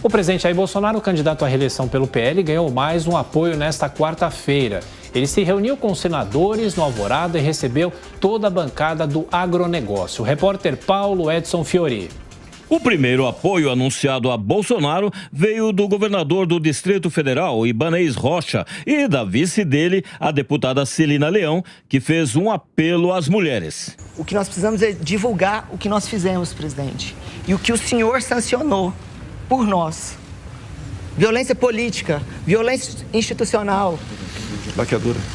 O presidente Jair Bolsonaro, candidato à reeleição pelo PL, ganhou mais um apoio nesta quarta-feira. Ele se reuniu com os senadores no Alvorada e recebeu toda a bancada do agronegócio. O repórter Paulo Edson Fiori. O primeiro apoio anunciado a Bolsonaro veio do governador do Distrito Federal, Ibanez Rocha, e da vice dele, a deputada Celina Leão, que fez um apelo às mulheres. O que nós precisamos é divulgar o que nós fizemos, presidente, e o que o senhor sancionou por nós. Violência política, violência institucional.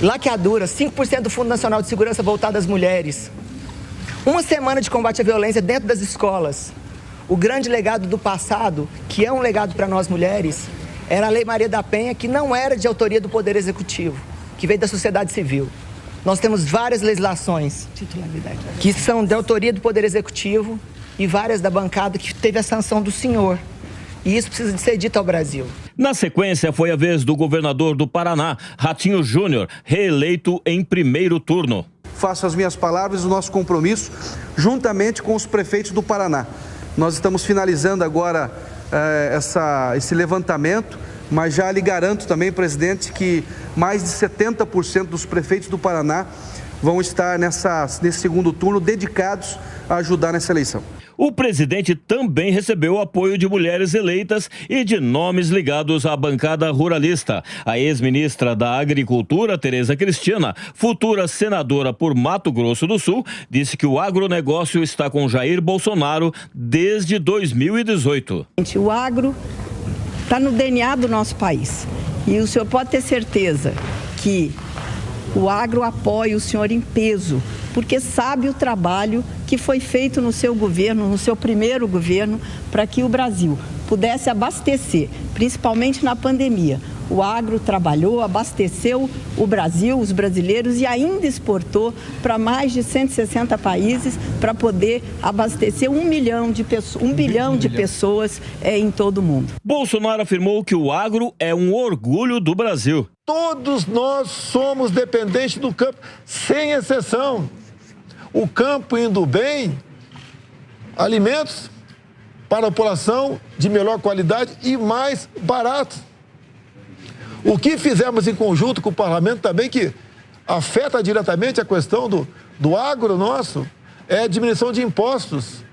Laqueadura, 5% do Fundo Nacional de Segurança voltado às mulheres. Uma semana de combate à violência dentro das escolas. O grande legado do passado, que é um legado para nós mulheres, era a Lei Maria da Penha, que não era de autoria do Poder Executivo, que veio da sociedade civil. Nós temos várias legislações que são de autoria do Poder Executivo e várias da bancada que teve a sanção do senhor. E isso precisa de ser dito ao Brasil. Na sequência, foi a vez do governador do Paraná, Ratinho Júnior, reeleito em primeiro turno. Faço as minhas palavras e o nosso compromisso juntamente com os prefeitos do Paraná. Nós estamos finalizando agora esse levantamento, mas já lhe garanto também, presidente, que mais de 70% dos prefeitos do Paraná vão estar nesse segundo turno dedicados a ajudar nessa eleição. O presidente também recebeu o apoio de mulheres eleitas e de nomes ligados à bancada ruralista. A ex-ministra da Agricultura, Tereza Cristina, futura senadora por Mato Grosso do Sul, disse que o agronegócio está com Jair Bolsonaro desde 2018. O agro está no DNA do nosso país e o senhor pode ter certeza que o agro apoia o senhor em peso, porque sabe o trabalho que foi feito no seu governo, no seu primeiro governo, para que o Brasil pudesse abastecer, principalmente na pandemia. O agro trabalhou, abasteceu o Brasil, os brasileiros, e ainda exportou para mais de 160 países para poder abastecer 1 bilhão de pessoas em todo o mundo. Bolsonaro afirmou que o agro é um orgulho do Brasil. Todos nós somos dependentes do campo, sem exceção. O campo indo bem, alimentos para a população de melhor qualidade e mais baratos. O que fizemos em conjunto com o parlamento também, que afeta diretamente a questão do agro nosso, é a diminuição de impostos.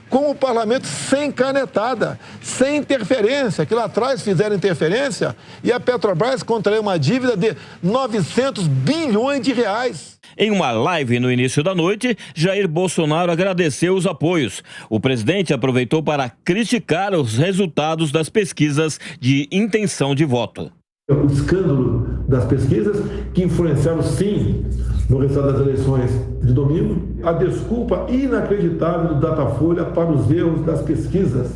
Com o parlamento sem canetada, sem interferência, que lá atrás fizeram interferência e a Petrobras contraiu uma dívida de 900 bilhões de reais. Em uma live no início da noite, Jair Bolsonaro agradeceu os apoios. O presidente aproveitou para criticar os resultados das pesquisas de intenção de voto. O escândalo das pesquisas que influenciaram, sim, no resultado das eleições de domingo. A desculpa inacreditável do Datafolha para os erros das pesquisas.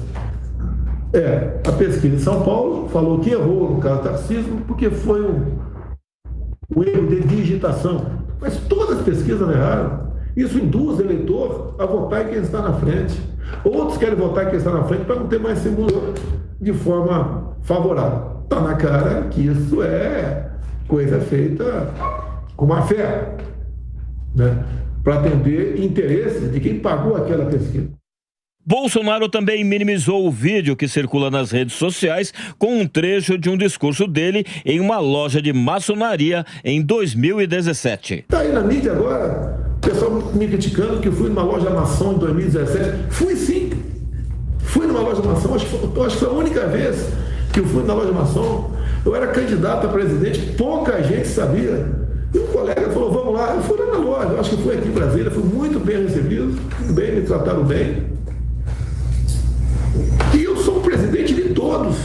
A pesquisa em São Paulo falou que errou no caso do Tarcísio porque foi um erro de digitação. Mas todas as pesquisas erraram. Isso induz o eleitor a votar em quem está na frente. Outros querem votar em quem está na frente para não ter mais símbolo de forma favorável. Está na cara que isso é coisa feita com má fé, né? Para atender interesses de quem pagou aquela pesquisa. Bolsonaro também minimizou o vídeo que circula nas redes sociais com um trecho de um discurso dele em uma loja de maçonaria em 2017. Está aí na mídia agora, o pessoal me criticando que eu fui numa loja maçom em 2017. Fui sim, fui numa loja maçom, acho que foi a única vez que eu fui na loja maçom. Eu era candidato a presidente, pouca gente sabia. E um colega falou, vamos lá. Eu fui lá na loja, eu acho que foi aqui em Brasília, fui muito bem recebido, me trataram bem. E eu sou o presidente de todos.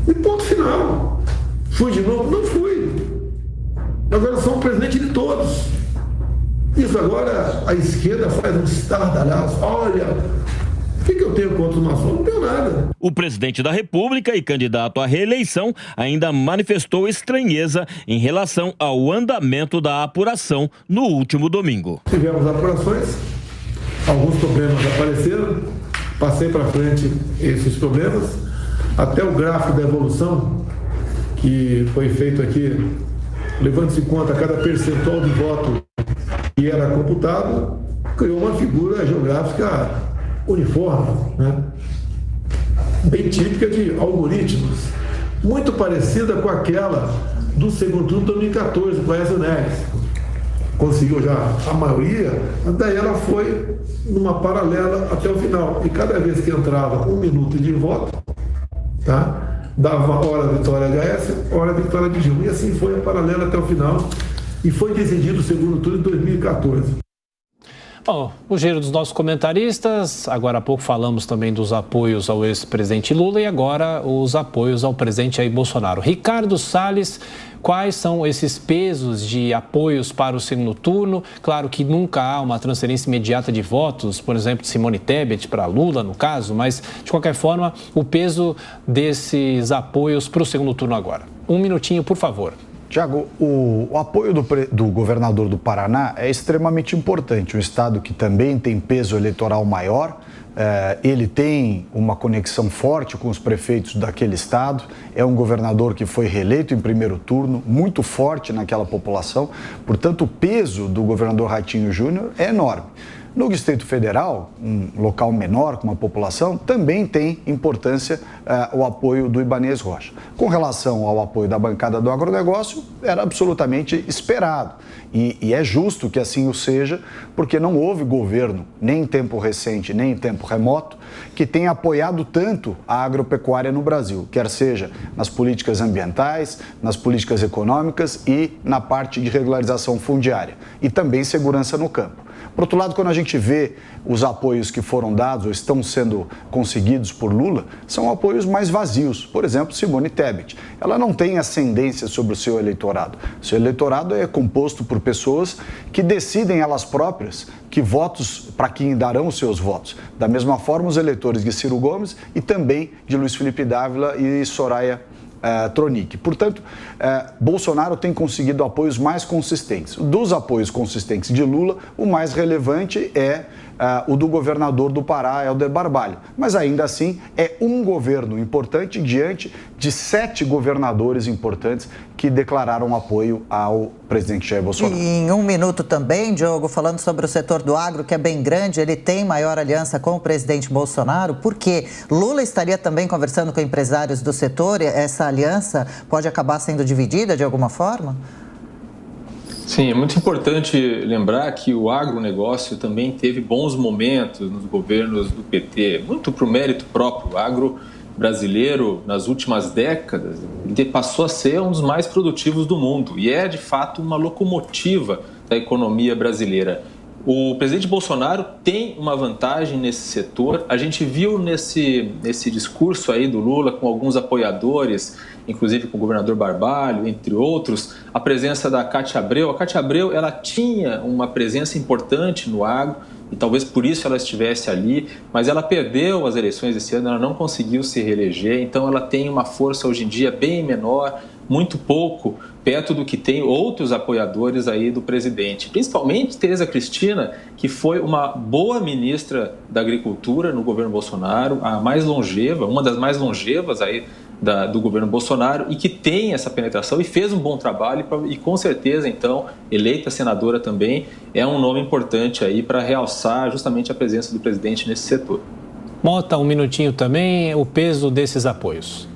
E ponto final. Fui de novo? Não fui. Agora sou o presidente de todos. Isso agora a esquerda faz um estardalhaço. Olha, o que eu tenho contra o maçom? Não tenho nada. O presidente da República e candidato à reeleição ainda manifestou estranheza em relação ao andamento da apuração no último domingo. Tivemos apurações, alguns problemas apareceram, passei para frente esses problemas, até o gráfico da evolução que foi feito aqui, levando-se em conta cada percentual de voto que era computado, criou uma figura geográfica uniforme, né? bem típica de algoritmos, muito parecida com aquela do segundo turno de 2014, com a Aécio Neves. Conseguiu já a maioria, mas daí ela foi numa paralela até o final. E cada vez que entrava 1 minuto de voto, tá? Dava hora a vitória de Aécio, hora a vitória de Dilma. E assim foi a paralela até o final. E foi decidido o segundo turno em 2014. Bom, o giro dos nossos comentaristas. Agora há pouco falamos também dos apoios ao ex-presidente Lula e agora os apoios ao presidente Jair Bolsonaro. Ricardo Salles, quais são esses pesos de apoios para o segundo turno? Claro que nunca há uma transferência imediata de votos, por exemplo, de Simone Tebet para Lula, no caso, mas, de qualquer forma, o peso desses apoios para o segundo turno agora. 1 minutinho, por favor. Tiago, o apoio do governador do Paraná é extremamente importante. Um estado que também tem peso eleitoral maior, ele tem uma conexão forte com os prefeitos daquele estado, é um governador que foi reeleito em primeiro turno, muito forte naquela população, portanto o peso do governador Ratinho Júnior é enorme. No Distrito Federal, um local menor, com uma população, também tem importância o apoio do Ibanez Rocha. Com relação ao apoio da bancada do agronegócio, era absolutamente esperado. E é justo que assim o seja, porque não houve governo, nem em tempo recente, nem em tempo remoto, que tenha apoiado tanto a agropecuária no Brasil, quer seja nas políticas ambientais, nas políticas econômicas e na parte de regularização fundiária. E também segurança no campo. Por outro lado, quando a gente vê os apoios que foram dados ou estão sendo conseguidos por Lula, são apoios mais vazios. Por exemplo, Simone Tebet. Ela não tem ascendência sobre o seu eleitorado. O seu eleitorado é composto por pessoas que decidem elas próprias que votos, para quem darão os seus votos. Da mesma forma, os eleitores de Ciro Gomes e também de Luiz Felipe Dávila e Soraya Tronic. Portanto, Bolsonaro tem conseguido apoios mais consistentes. Dos apoios consistentes de Lula, o mais relevante é o do governador do Pará, Helder Barbalho. Mas ainda assim, é um governo importante diante de 7 governadores importantes que declararam apoio ao presidente Jair Bolsonaro. E em 1 minuto também, Diogo, falando sobre o setor do agro, que é bem grande, ele tem maior aliança com o presidente Bolsonaro, porque Lula estaria também conversando com empresários do setor, e essa aliança pode acabar sendo dividida de alguma forma? Sim, é muito importante lembrar que o agronegócio também teve bons momentos nos governos do PT, muito por mérito próprio. O agro brasileiro, nas últimas décadas, passou a ser um dos mais produtivos do mundo e é, de fato, uma locomotiva da economia brasileira. O presidente Bolsonaro tem uma vantagem nesse setor. A gente viu nesse discurso aí do Lula com alguns apoiadores, inclusive com o governador Barbalho, entre outros, a presença da Cátia Abreu. A Cátia Abreu, ela tinha uma presença importante no agro e talvez por isso ela estivesse ali, mas ela perdeu as eleições esse ano, ela não conseguiu se reeleger, então ela tem uma força hoje em dia bem menor, muito pouco perto do que tem outros apoiadores aí do presidente, principalmente Tereza Cristina, que foi uma boa ministra da Agricultura no governo Bolsonaro, a mais longeva, uma das mais longevas aí do governo Bolsonaro e que tem essa penetração e fez um bom trabalho e com certeza, então, eleita senadora também, é um nome importante aí para realçar justamente a presença do presidente nesse setor. Mota, 1 minutinho também, o peso desses apoios.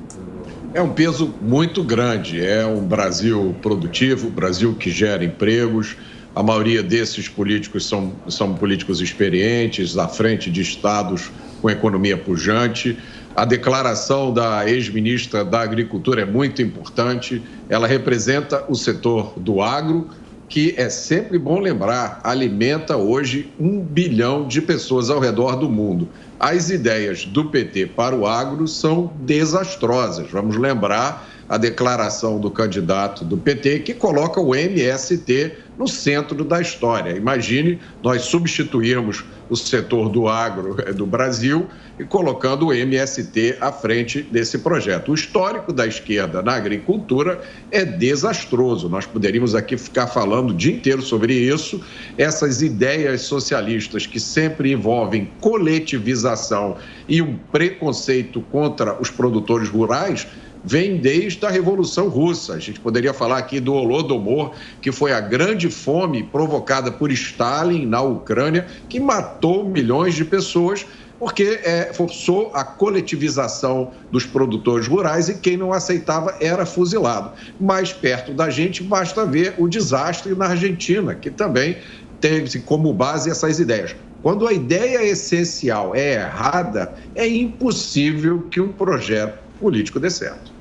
É um peso muito grande, é um Brasil produtivo, Brasil que gera empregos, a maioria desses políticos são políticos experientes, à frente de estados com economia pujante. A declaração da ex-ministra da Agricultura é muito importante, ela representa o setor do agro, que é sempre bom lembrar, alimenta hoje 1 bilhão de pessoas ao redor do mundo. As ideias do PT para o agro são desastrosas. Vamos lembrar a declaração do candidato do PT que coloca o MST no centro da história. Imagine nós substituirmos o setor do agro do Brasil e colocando o MST à frente desse projeto. O histórico da esquerda na agricultura é desastroso. Nós poderíamos aqui ficar falando o dia inteiro sobre isso. Essas ideias socialistas que sempre envolvem coletivização e um preconceito contra os produtores rurais vem desde a Revolução Russa. A gente poderia falar aqui do Holodomor, que foi a grande fome provocada por Stalin na Ucrânia, que matou milhões de pessoas porque forçou a coletivização dos produtores rurais e quem não aceitava era fuzilado. Mais perto da gente, basta ver o desastre na Argentina, que também teve como base essas ideias. Quando a ideia essencial é errada, é impossível que um projeto político dê certo.